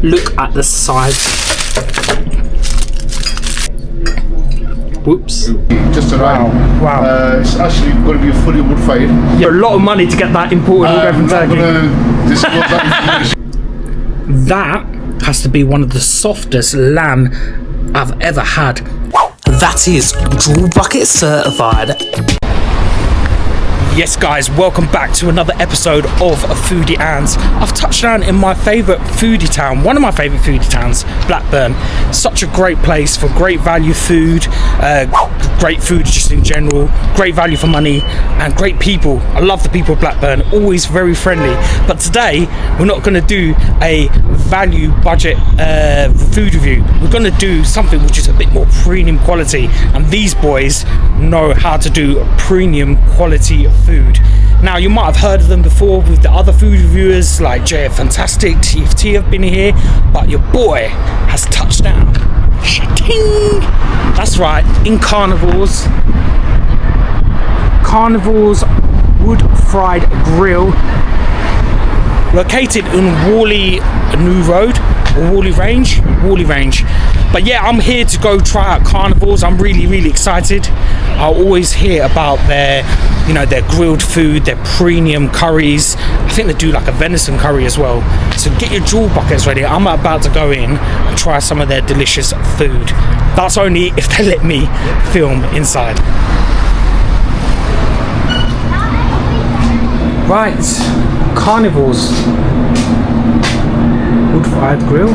Look at the size. Whoops. Just around. Wow. It's actually going to be fully wood fired. Yeah, a lot of money to get that imported over from Turkey. That has to be one of the softest lamb I've ever had. That is Jewel Bucket certified. Yes guys, welcome back to another episode of Foodie Anz. I've touched down in my favourite foodie town, one of my favourite foodie towns, Blackburn. Such a great place for great value food, great food just in general, great value for money, and great people. I love the people of Blackburn, always very friendly. But today, we're not going to do a value budget food review. We're going to do something which is a bit more premium quality, and these boys know how to do premium quality food. Now, you might have heard of them before with the other food reviewers like JF Fantastic, TFT have been here, but your boy has touched down. Sha-ting! That's right, in Carnivores. Carnivorez wood fried grill, located in Walley New Road, or Walley Range. But yeah, I'm here to go try out Carnivores. I'm really excited. I always hear about their grilled food, their premium curries. I think they do like a venison curry as well. So get your jewel buckets ready. I'm about to go in and try some of their delicious food. That's only if they let me film inside. Right, Carnivores wood fired grill.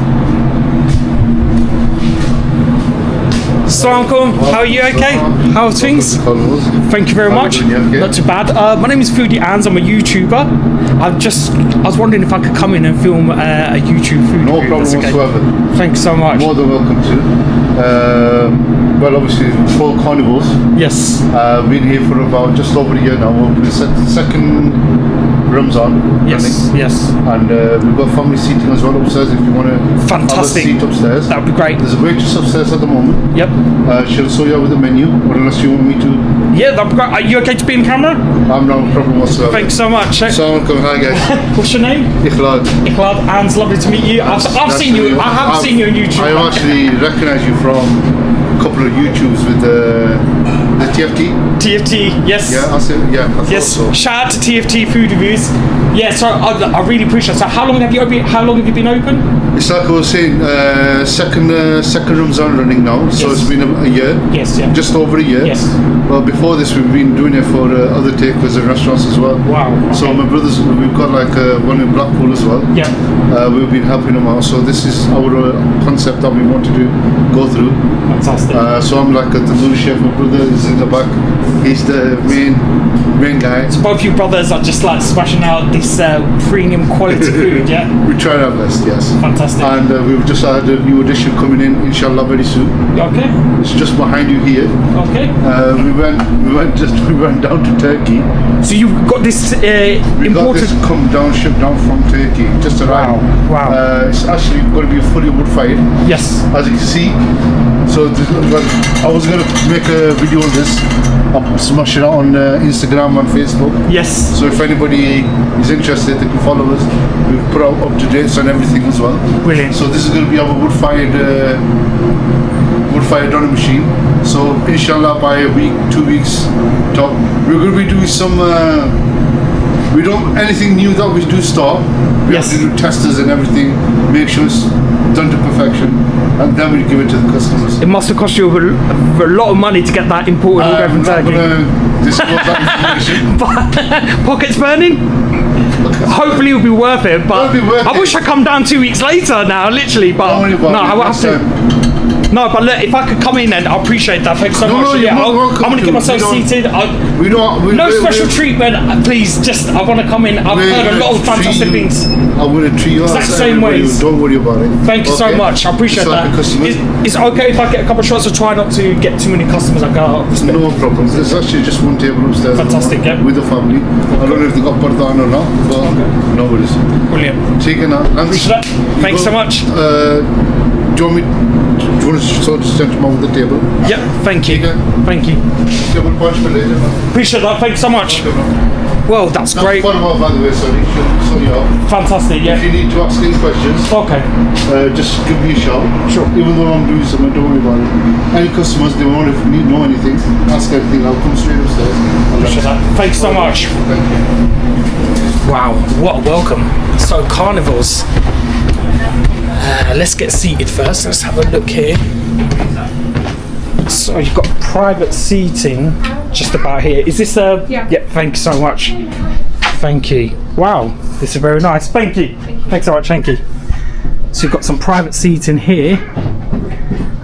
Assalamu alaikum. How are you? Okay? How are things? Thank you very much. Not too bad. My name is Foodie Anz. I'm a YouTuber. I was wondering if I could come in and film a YouTube food. No problem whatsoever. Thank you so much. More than welcome to. Well, obviously, for Carnivores. Yes. Been here for about just over a year now. We're the second Ramzan. Yes. Running. Yes. And we've got family seating as well upstairs if you want to have a seat upstairs. That would be great. There's a waitress upstairs at the moment. Yep. She'll show you with the menu, or unless you want me to. Yeah, that'd be great. Are you okay to be in camera? I'm no problem whatsoever. Thanks so much. So, hi guys. What's your name? Ikhlad. Ikhlad, Anz, lovely to meet you. I've seen you. I have seen you on YouTube. I actually recognise you from a couple of YouTubes with the TFT. TFT, yes. Yeah, I said, yeah. I yes. So. Shout out to TFT Food Reviews. Yeah, so I really appreciate it. So how long have you been open? It's like I was saying, second Ramzan running now, so yes. It's been a year. Yes, yeah. Just over a year. Yes. Well, before this, we've been doing it for other takers and restaurants as well. Wow. Okay. So my brothers, we've got like one in Blackpool as well. Yeah. We've been helping them out. So this is our concept that we want to go through. Fantastic. So I'm like a tandoori chef. My brother is in the back. He's the main guy. So both you brothers are just like smashing out this premium quality food, yeah? We tried our best, yes. Fantastic. And we've just had a new edition coming in, inshallah, very soon. Okay. It's just behind you here. Okay. We went down to Turkey. So you've got this we imported. got this shipped down from Turkey. Just arrived. Wow. It's actually going to be fully wood fired. Yes. As you can see. So I was going to make a video on this. I'll smash it out on Instagram and Facebook. Yes. So if anybody is interested, they can follow us. We put out up-to-dates on everything as well. Brilliant. So this is going to be our wood-fired donor machine. So inshallah by a week, 2 weeks top, we're going to be doing some. We don't anything new that we do start. We yes. have to do testers and everything. Make sure it's done to perfection, and then we give it to the customers. It must have cost you a lot of money to get that imported over from Turkey. Disclose that information. Pockets burning? Hopefully it'll be worth it, but I wish I'd come down 2 weeks later now, literally, but no, I won't have to. No, but look, if I could come in then, I appreciate that. Thanks so much. Yeah, I'm going to get myself seated. No special treatment, please. Just I want to come in. I've heard a lot of fantastic things. I'm going to treat you exact same ways. Don't worry about it. Thank you so much. I appreciate that. It's okay if I get a couple of shots. I try not to get too many customers. I got no problem. There's actually just one table upstairs. Fantastic, yeah. With the family. I don't know if they got pardan or not, but no worries. Brilliant. Taking that. Appreciate that. Thanks so much. Do you want to sort of send them over the table? Yeah, thank you. Thank you. Appreciate that. Thanks so much. Okay, Well, that's great. Quite a while, by the way, sorry. Fantastic, yeah. If you need to ask any questions, Okay. just give me a shout. Sure. Even though I'm doing something, don't worry about it. Any customers, they want to know anything, ask anything, I'll come straight upstairs. Thanks so much. Thank you. Wow, what a welcome. So, Carnivores. Let's get seated first. Let's have a look here. So you've got private seating just about here. Is this Yeah. Yep, thank you so much. Thank you. Wow, this is very nice. Thank you. Thanks so much, thank you. So you've got some private seating here,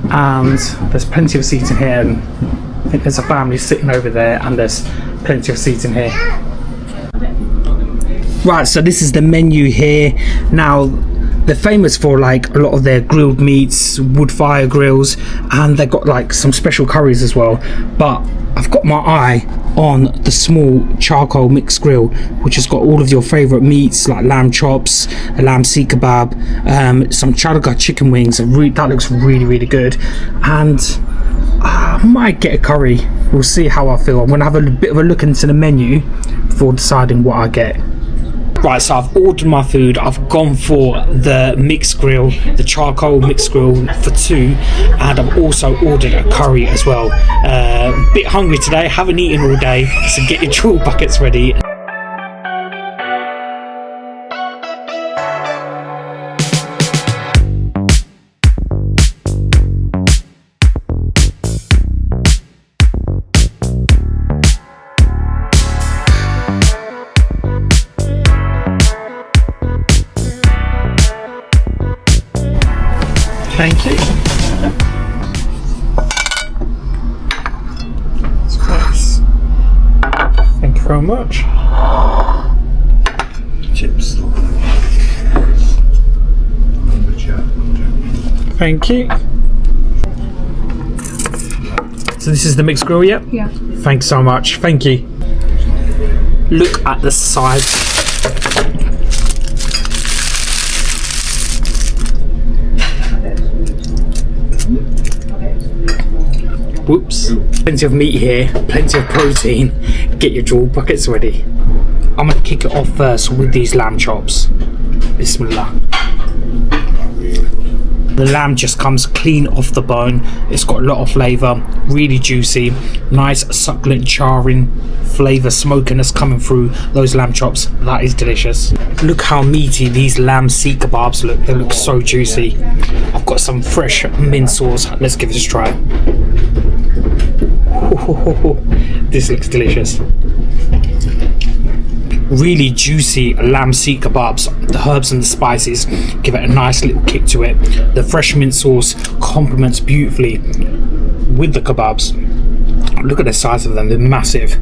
and there's plenty of seating here, and I think there's a family sitting over there, and there's plenty of seating here. Right, so this is the menu here. Now, they're famous for like a lot of their grilled meats, wood fire grills, and they've got like some special curries as well. But I've got my eye on the small charcoal mixed grill, which has got all of your favorite meats like lamb chops, a lamb seek kebab, some chadga chicken wings. That looks really, really good. And I might get a curry. We'll see how I feel. I'm gonna have a bit of a look into the menu before deciding what I get. Right, so I've ordered my food. I've gone for the mixed grill, the charcoal mixed grill for 2, and I've also ordered a curry as well. Bit hungry today, haven't eaten all day, so get your trawl buckets ready. Thank you. That's nice. Thank you very much. Chips. Thank you. So this is the mixed grill, yeah? Yeah. Thanks so much. Thank you. Look at the sides. Whoops. Plenty of meat here, plenty of protein. Get your jaw buckets ready. I'm gonna kick it off first with these lamb chops. Bismillah. The lamb just comes clean off the bone. It's got a lot of flavour, really juicy, nice succulent charring flavour, smokiness coming through those lamb chops. That is delicious. Look how meaty these lamb seek kebabs look. They look so juicy. I've got some fresh mint sauce. Let's give this a try. This looks delicious. Really juicy lamb seek kebabs. The herbs and the spices give it a nice little kick to it. The fresh mint sauce complements beautifully with the kebabs. Look at the size of them, they're massive.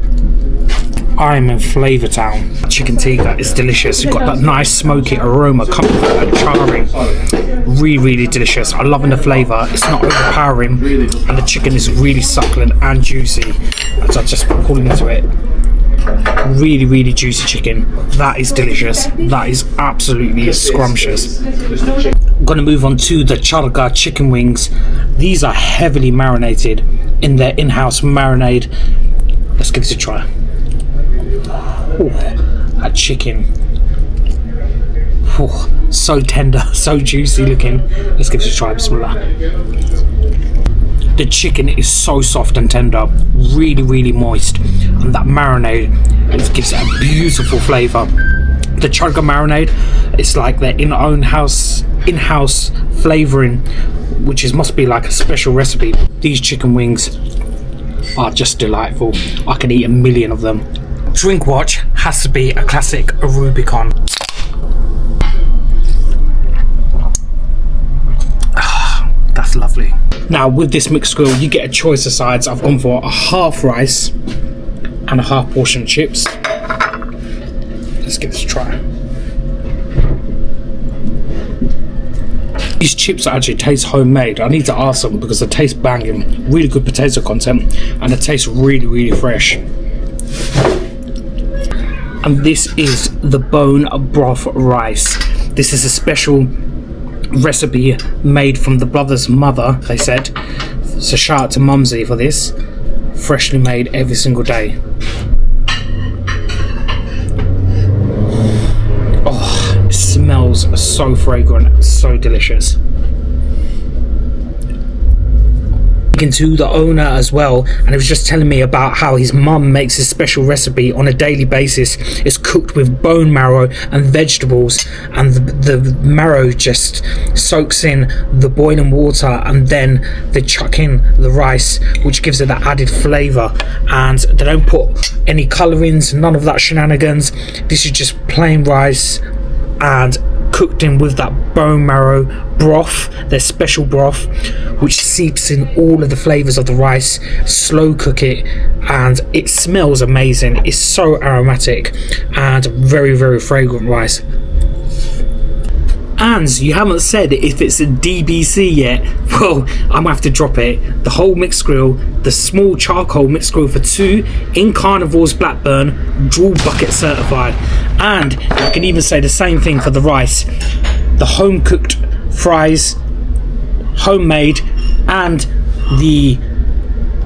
I'm in Flavour Town. Chicken tikka is delicious. You've got that nice smoky aroma coming from that charring. Really, really delicious. I'm loving the flavour. It's not overpowering, and the chicken is really succulent and juicy. As I just pull into it. Really, really juicy chicken. That is delicious. That is absolutely scrumptious. I'm going to move on to the chadga chicken wings. These are heavily marinated in their in-house marinade. Let's give this a try. Oh, that chicken. Oh, so tender, so juicy looking. Let's give this a try. Bismillah. The chicken is so soft and tender, really, really moist, and that marinade, it gives it a beautiful flavour. The chadga marinade, it's like their in-house flavouring, which must be like a special recipe. These chicken wings are just delightful. I can eat a million of them. Drink watch has to be a classic Rubicon. That's lovely. Now with this mixed grill, you get a choice of sides. I've gone for a half rice and a half portion of chips. Let's give this a try. These chips actually taste homemade. I need to ask them because they taste banging. Really good potato content, and they taste really, really fresh. And this is the bone-broth rice. This is a special recipe made from the brother's mother, they said. So shout out to Mumsy for this. Freshly made every single day. smells so fragrant, so delicious. To the owner as well, and he was just telling me about how his mum makes a special recipe on a daily basis. It's cooked with bone marrow and vegetables, and the marrow just soaks in the boiling water, and then they chuck in the rice, which gives it that added flavour. And they don't put any colourings, none of that shenanigans. This is just plain rice and cooked in with that bone marrow broth, their special broth, which seeps in all of the flavours of the rice. Slow cook it, and it smells amazing. It's so aromatic and very, very fragrant rice. Anz, you haven't said if it's a DBC yet. Well, I'm gonna have to drop it. The whole mixed grill, the small charcoal mixed grill for 2 in Carnivores Blackburn, jewel bucket certified. And I can even say the same thing for the rice. The home cooked fries, homemade, and the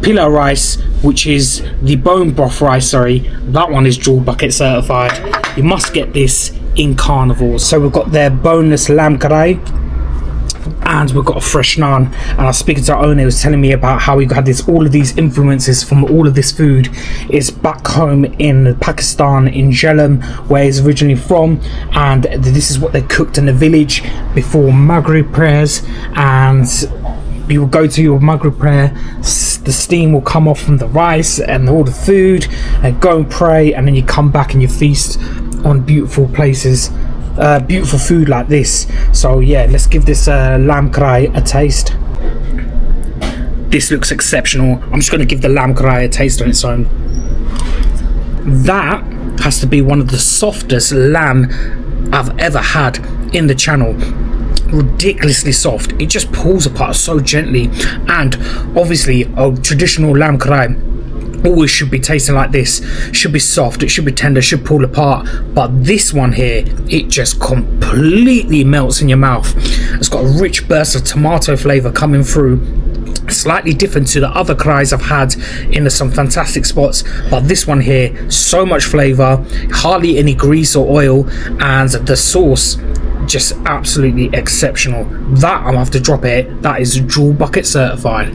pillau rice, which is the bone broth rice, that one is jewel bucket certified. You must get this in Carnivores. So we've got their boneless lamb karai, and we've got a fresh naan. And I was speaking to our owner, he was telling me about how he had all of these influences from all of this food is back home in Pakistan, in Jhelum, where he's originally from, and this is what they cooked in the village before Maghrib prayers. And you will go to your Maghrib prayer, the steam will come off from the rice and all the food, and go and pray, and then you come back and you feast on beautiful places, beautiful food like this. So yeah, let's give this lamb karai a taste. This looks exceptional. I'm just going to give the lamb karai a taste on its own. That has to be one of the softest lamb I've ever had in the channel. Ridiculously soft. It just pulls apart so gently, and obviously a traditional lamb karai always should be tasting like this. Should be soft, it should be tender, should pull apart. But this one here, it just completely melts in your mouth. It's got a rich burst of tomato flavour coming through, slightly different to the other karais I've had in some fantastic spots. But this one here, so much flavour, hardly any grease or oil, and the sauce just absolutely exceptional. That I'm gonna have to drop it. That is jewel bucket certified.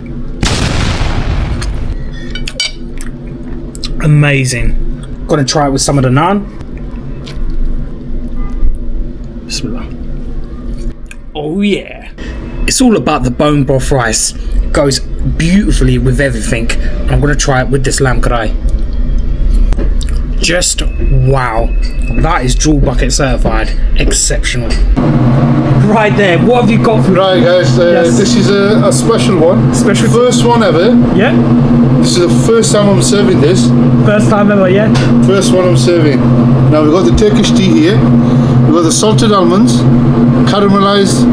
Amazing. Gonna try it with some of the naan. Bismillah. Oh yeah. It's all about the bone broth rice. Goes beautifully with everything. I'm gonna try it with this lamb karai. Just wow. That is jewel bucket certified. Exceptional. Right there, what have you got for me? Right guys, Yes. this is a special one. Special? First one ever. Yeah. This is the first time I'm serving this. First time ever, yeah? First one I'm serving. Now we've got the Turkish tea here. We've got the salted almonds, caramelized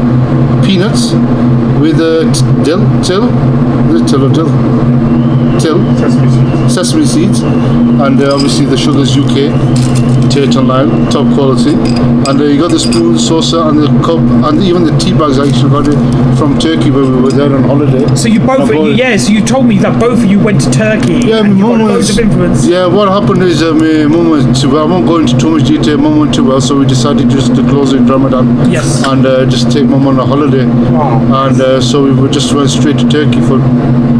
peanuts with dill, sesame seeds, and obviously the sugar's UK, Tate and lime, top quality. And you got the spoon, saucer, and the cup, and even the tea bags. I actually got it from Turkey when we were there on holiday. So you both, so you told me that both of you went to Turkey. Yeah, and my you mum got was. loads of influence. Yeah, what happened is my mum went too well. I won't go into too much detail. Mum went too well, so we decided just to close it Ramadan. Yes. And just take mum on a holiday. Wow. And so we just went straight to Turkey for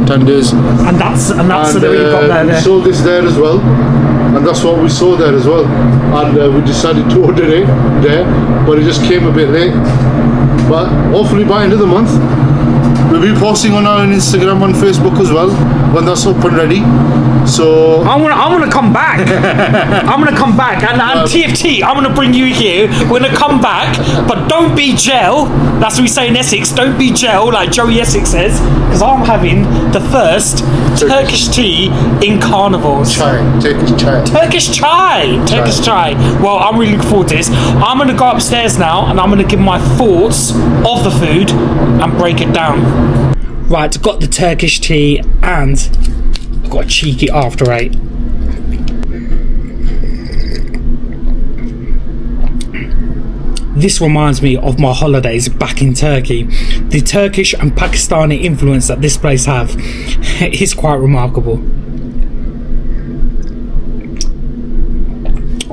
10 days. And that's so that you got there. We saw this there as well, and that's what we saw there as well. And we decided to order it there, but it just came a bit late. But hopefully by end of the month, we'll be posting on our Instagram and Facebook as well when that's up and ready. So I'm gonna come back. I'm gonna come back, and TFT, I'm gonna bring you here. We're gonna come back, but don't be gel. That's what we say in Essex. Don't be gel, like Joey Essex says, because I'm having the first Turkish tea in Carnivores. Turkish chai. Well, I'm really looking forward to this. I'm gonna go upstairs now, and I'm gonna give my thoughts of the food and break it down. Right, got the Turkish tea, and I've got a cheeky after eight. This reminds me of my holidays back in Turkey. The Turkish and Pakistani influence that this place have is quite remarkable.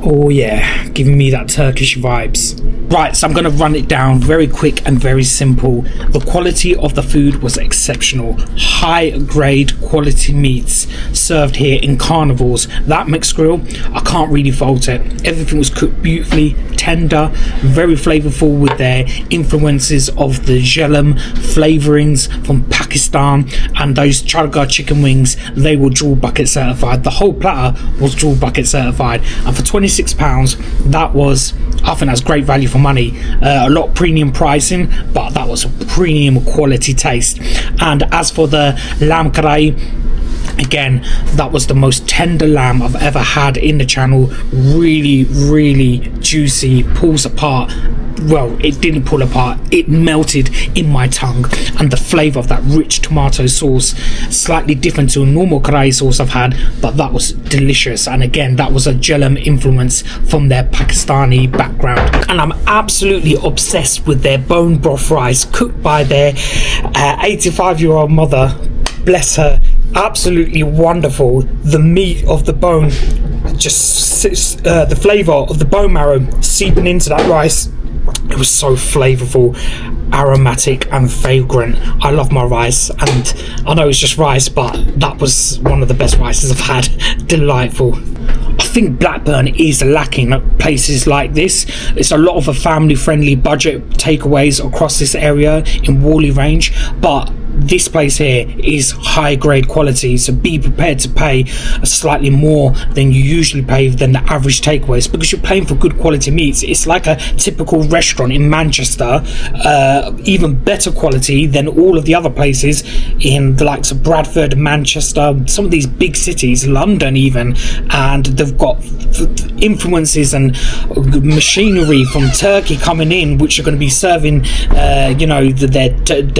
Oh yeah, giving me that Turkish vibes. Right, so I'm going to run it down very quick and very simple. The quality of the food was exceptional. High grade quality meats served here in Carnivores. That mixed grill, I can't really fault it. Everything was cooked beautifully, tender, very flavorful with their influences of the Jhelum flavorings from Pakistan, and those charga chicken wings, they were jewel bucket certified. The whole platter was jewel bucket certified, and for £26, that was, I think that's great value for money. A lot of premium pricing, but that was a premium quality taste. And as for the lamb karai, again, that was the most tender lamb I've ever had in the channel. Really juicy, pulls apart. Well, it didn't pull apart, it melted in my tongue, and the flavour of that rich tomato sauce, slightly different to a normal karai sauce I've had, but that was delicious. And again, that was a Jhelum influence from their Pakistani background. And I'm absolutely obsessed with their bone broth rice, cooked by their 85-year-old mother, bless her. Absolutely wonderful. The meat of the bone just sits, the flavour of the bone marrow seeping into that rice. It was so flavorful, aromatic and fragrant. I love my rice, and I know it's just rice, but that was one of the best rices I've had. Delightful. I think Blackburn is lacking at places like this. It's a lot of a family-friendly budget takeaways across this area in Walley range, but this place here is high grade quality, so be prepared to pay slightly more than you usually pay than the average takeaways, because you're paying for good quality meats. It's like a typical restaurant in Manchester, even better quality than all of the other places in the likes of Bradford, Manchester, some of these big cities, London even, and they've got influences and machinery from Turkey coming in, which are going to be serving their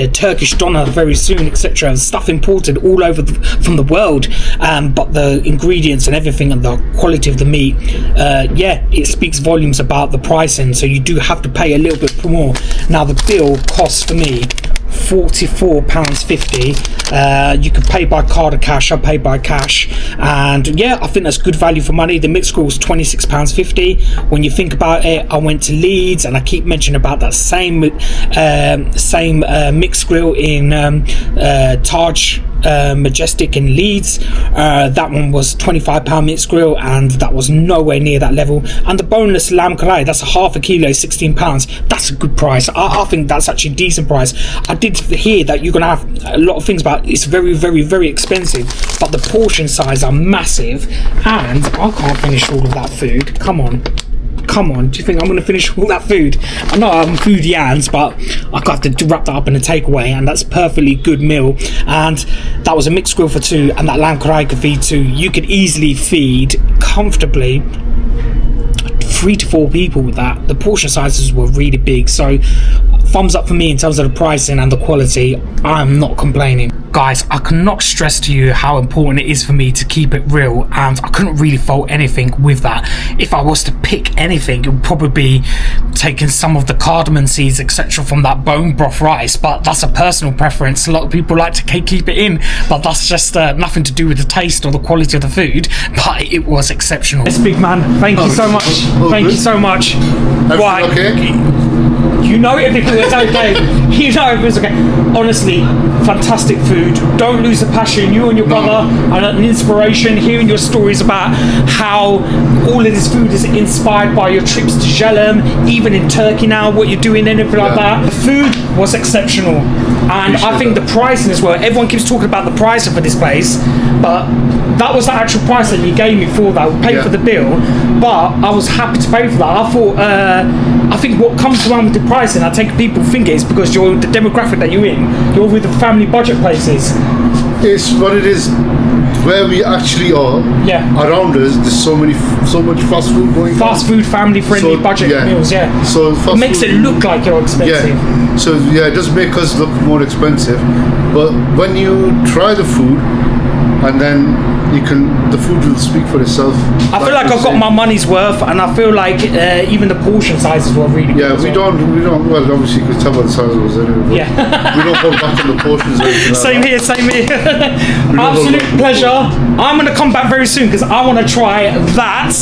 Turkish doner very soon, etc. Stuff imported all over from the world, but the ingredients and everything and the quality of the meat, it speaks volumes about the pricing. So you do have to pay a little bit more. Now the bill costs for me £44.50. You could pay by card or cash. I pay by cash, and yeah, I think that's good value for money. The mixed grill was £26.50. When you think about it, I went to Leeds, and I keep mentioning about that same mixed grill in Taj Majestic in Leeds. That one was £25 mixed grill, and that was nowhere near that level. And the boneless lamb karai, that's a half a kilo, £16. That's a good price. I think that's actually a decent price. I did hear that you're gonna have a lot of things about it's very expensive, but the portion size are massive, and I can't finish all of that food. Come on, do you think I'm going to finish all that food? I know I'm Foodie Anz, but I have to wrap that up in a takeaway, and that's a perfectly good meal. And that was a mixed grill for two, and that lamb karai could feed two. You could easily feed comfortably 3 to 4 people with that. The portion sizes were really big, so thumbs up for me in terms of the pricing and the quality. I'm not complaining. Guys, I cannot stress to you how important it is for me to keep it real, and I couldn't really fault anything with that. If I was to pick anything, it would probably be taking some of the cardamom seeds, etc., from that bone broth rice, but that's a personal preference. A lot of people like to keep it in, but that's just nothing to do with the taste or the quality of the food, but it was exceptional. This big man, thank you so much. Thank you so much. Right. Okay? You know if it was okay. You know if it was okay. Honestly, fantastic food. Don't lose the passion. You and your brother are an inspiration. Hearing your stories about how all of this food is inspired by your trips to Jhelum, even in Turkey now, what you're doing, anything like that. The food was exceptional. And I think the pricing as well. Everyone keeps talking about the pricing for this place, but that was the actual price that you gave me for that. I paid for the bill, but I was happy to pay for that. I thought, I think what comes around with the pricing, I take people think it's because you're the demographic that you're in. You're with the family budget places. It's what it is. Where we actually are, around us, there's so much fast food going on. Fast food, family-friendly budget meals, So it makes it look like you're expensive. Yeah. So it does make us look more expensive. But when you try the food, and then the food will speak for itself. I feel like I've got my money's worth, and I feel like even the portion sizes were really good. Yeah, we don't. Well, obviously, you could tell by the size of it anyway. Yeah. We don't hold back on the portions. Same here. Absolute pleasure. I'm gonna come back very soon because I want to try that.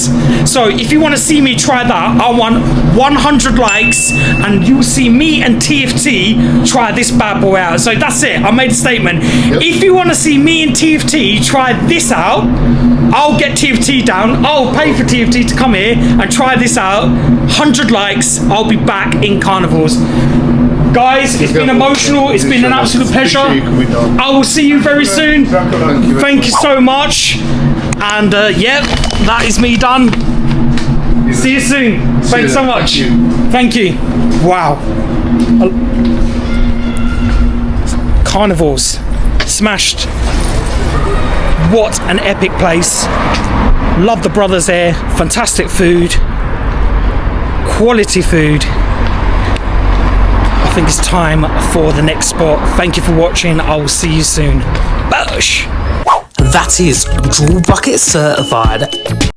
So if you want to see me try that, I want 100 likes, and you'll see me and TFT try this bad boy out. So that's it. I made a statement. Yep. If you want to see me and TFT try this out, I'll get TFT down. I'll pay for TFT to come here and try this out. 100 likes. I'll be back in Carnivores. Guys, it's been emotional. It's been an absolute pleasure. I will see you very soon. Thank you so much. And yeah, that is me done. See you soon. Thanks so much. Thank you. Wow. Carnivores. Smashed. What an epic place. Love the brothers there. Fantastic food. Quality food. I think it's time for the next spot. Thank you for watching. I will see you soon. Bosh. That is Draw Bucket certified.